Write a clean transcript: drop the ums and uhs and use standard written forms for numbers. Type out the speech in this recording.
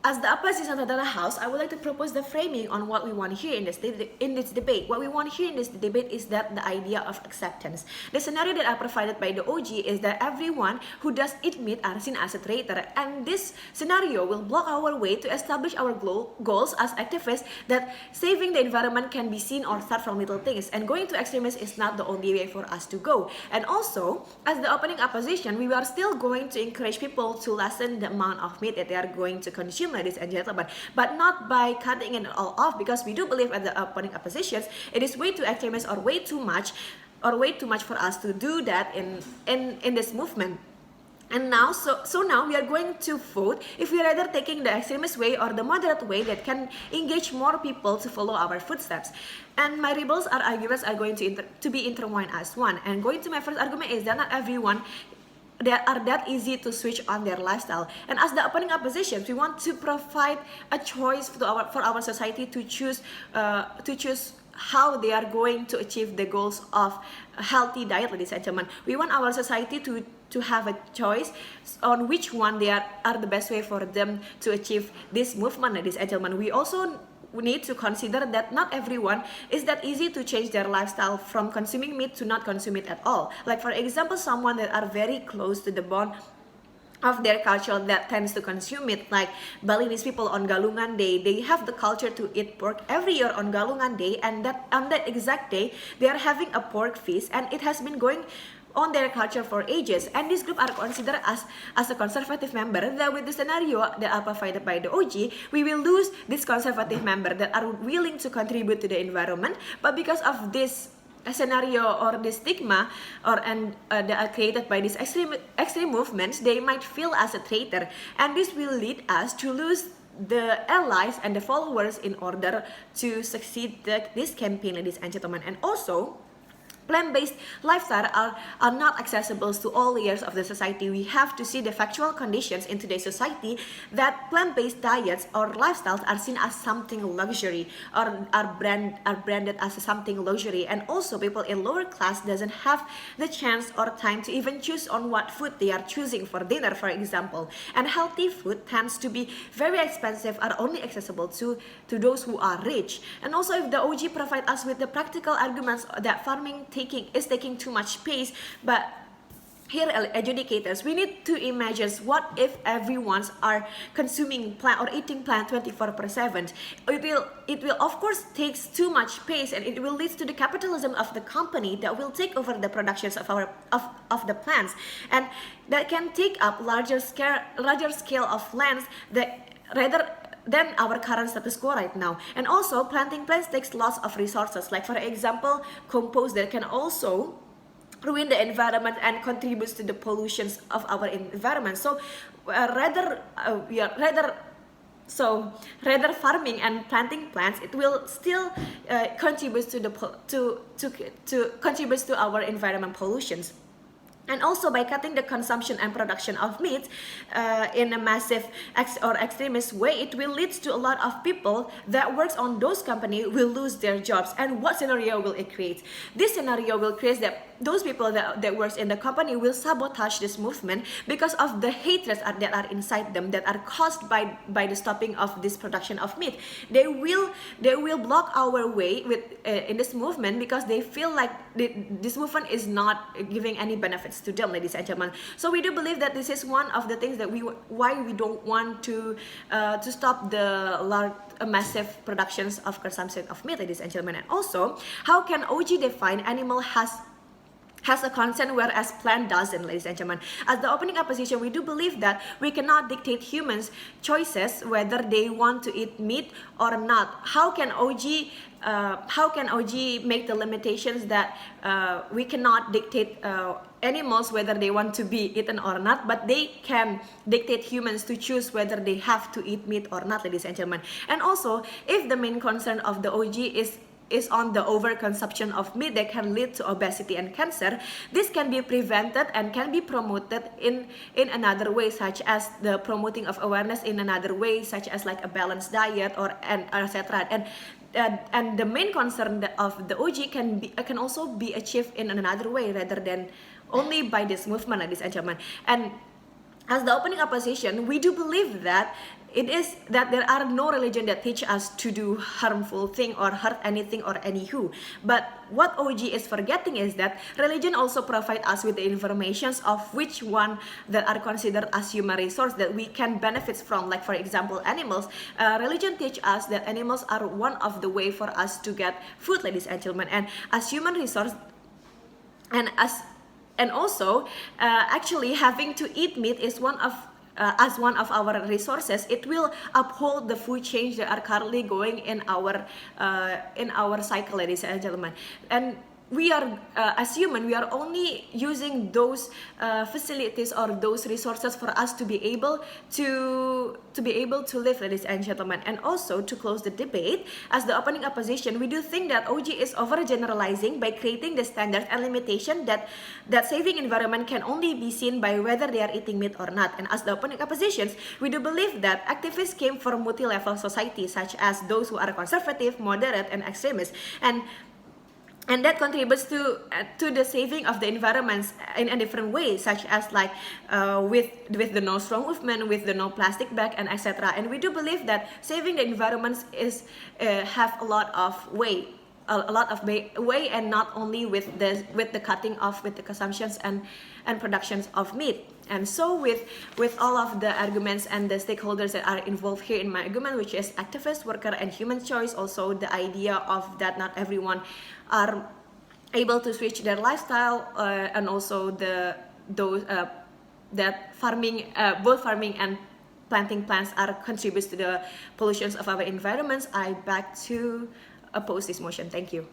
as the opposition of the House, I would like to propose the framing on what we want here in this debate. What we want here in this debate is that the idea of acceptance. The scenario that are provided by the OG is that everyone who does eat meat are seen as a traitor, and this scenario will block our way to establish our goals as activists, that saving the environment can be seen or start from little things, and going to extremism is not the only way for us to go. And also, as the opening opposition, we are still going to encourage people to lessen the amount of meat that they are going to consume, ladies and gentlemen, but not by cutting it all off, because we do believe at the opening oppositions it is way too extremist or way too much for us to do that in this movement. And now, so now we are going to vote if we rather taking the extremist way or the moderate way that can engage more people to follow our footsteps. And my rebels arguments are going to be intertwined as one. And going to my first argument is that not everyone that easy to switch on their lifestyle. And as the opening oppositions, we want to provide a choice for our society to choose how they are going to achieve the goals of a healthy diet, ladies and gentlemen. We want our society to have a choice on which one they are the best way for them to achieve this movement, ladies and gentlemen. We also need to consider that not everyone is that easy to change their lifestyle from consuming meat to not consume it at all. Like for example, someone that are very close to the bone of their culture that tends to consume it, like Balinese people on Galungan Day, they have the culture to eat pork every year on Galungan Day, and that on that exact day they are having a pork feast, and it has been going on their culture for ages. And this group are considered as a conservative member, that with the scenario that are provided by the OG, we will lose this conservative member that are willing to contribute to the environment, but because of this scenario or the stigma that are created by these extreme movements, they might feel as a traitor, and this will lead us to lose the allies and the followers in order to succeed this campaign, ladies and gentlemen. And also, plant-based lifestyle are not accessible to all layers of the society. We have to see the factual conditions in today's society that plant-based diets or lifestyles are seen as something luxury, or are branded as something luxury. And also, people in lower class doesn't have the chance or time to even choose on what food they are choosing for dinner, for example. And healthy food tends to be very expensive, are only accessible to those who are rich. And also, if the OG provide us with the practical arguments that farming is taking too much space, but here, educators, we need to imagine what if everyone's are consuming plant or eating plant 24/7. It will of course takes too much space, and it will lead to the capitalism of the company that will take over the productions of the plants, and that can take up larger scale of lands that rather than our current status quo right now. And also, planting plants takes lots of resources, like for example, compost that can also ruin the environment and contributes to the pollutions of our environment. So rather farming and planting plants, it will still contributes to our environment pollutions. And also, by cutting the consumption and production of meat in a massive or extremist way, it will lead to a lot of people that works on those companies will lose their jobs. And what scenario will it create? This scenario will create that those people that works in the company will sabotage this movement because of the hatred that are inside them, that are caused by the stopping of this production of meat. They will block our way in this movement because they feel like this movement is not giving any benefits to them, ladies and gentlemen. So we do believe that this is one of the things that why we don't want to stop the massive productions of consumption of meat, ladies and gentlemen. And also, how can OG define animal has a consent, whereas plant doesn't, ladies and gentlemen. As the opening opposition, we do believe that we cannot dictate humans' choices whether they want to eat meat or not. How can OG make the limitations that we cannot dictate animals whether they want to be eaten or not, but they can dictate humans to choose whether they have to eat meat or not, ladies and gentlemen. And also, if the main concern of the OG is on the overconsumption of meat that can lead to obesity and cancer, this can be prevented and can be promoted in another way, such as the promoting of awareness in another way, such as like a balanced diet and etc. And the main concern of the OG can also be achieved in another way rather than only by this movement, ladies and gentlemen. And as the opening opposition, we do believe that it is that there are no religion that teach us to do harmful thing or hurt anything or anywho. But what OG is forgetting is that religion also provide us with the informations of which one that are considered as human resource that we can benefit from. Like for example, animals. Religion teach us that animals are one of the way for us to get food, ladies and gentlemen. And as human resource, and also actually having to eat meat is one of as one of our resources. It will uphold the food chain that are currently going in our cycle, ladies and gentlemen. And we are as human, we are only using those facilities or those resources for us to be able to live, ladies and gentlemen. And also, to close the debate, as the opening opposition, we do think that OG is overgeneralizing by creating the standards and limitation that saving environment can only be seen by whether they are eating meat or not. And as the opening oppositions, we do believe that activists came from multi-level society, such as those who are conservative, moderate, and extremist, and that contributes to the saving of the environments in a different way, such as like with the no straw movement, with the no plastic bag, and etc. And we do believe that saving the environments is have a lot of way, and not only with the cutting off, with the consumptions and productions of meat. And so with all of the arguments and the stakeholders that are involved here in my argument, which is activists, worker, and human choice, also the idea of that not everyone are able to switch their lifestyle, and also that farming, both farming and planting plants are contributes to the pollutions of our environments, I beg to oppose this motion. Thank you.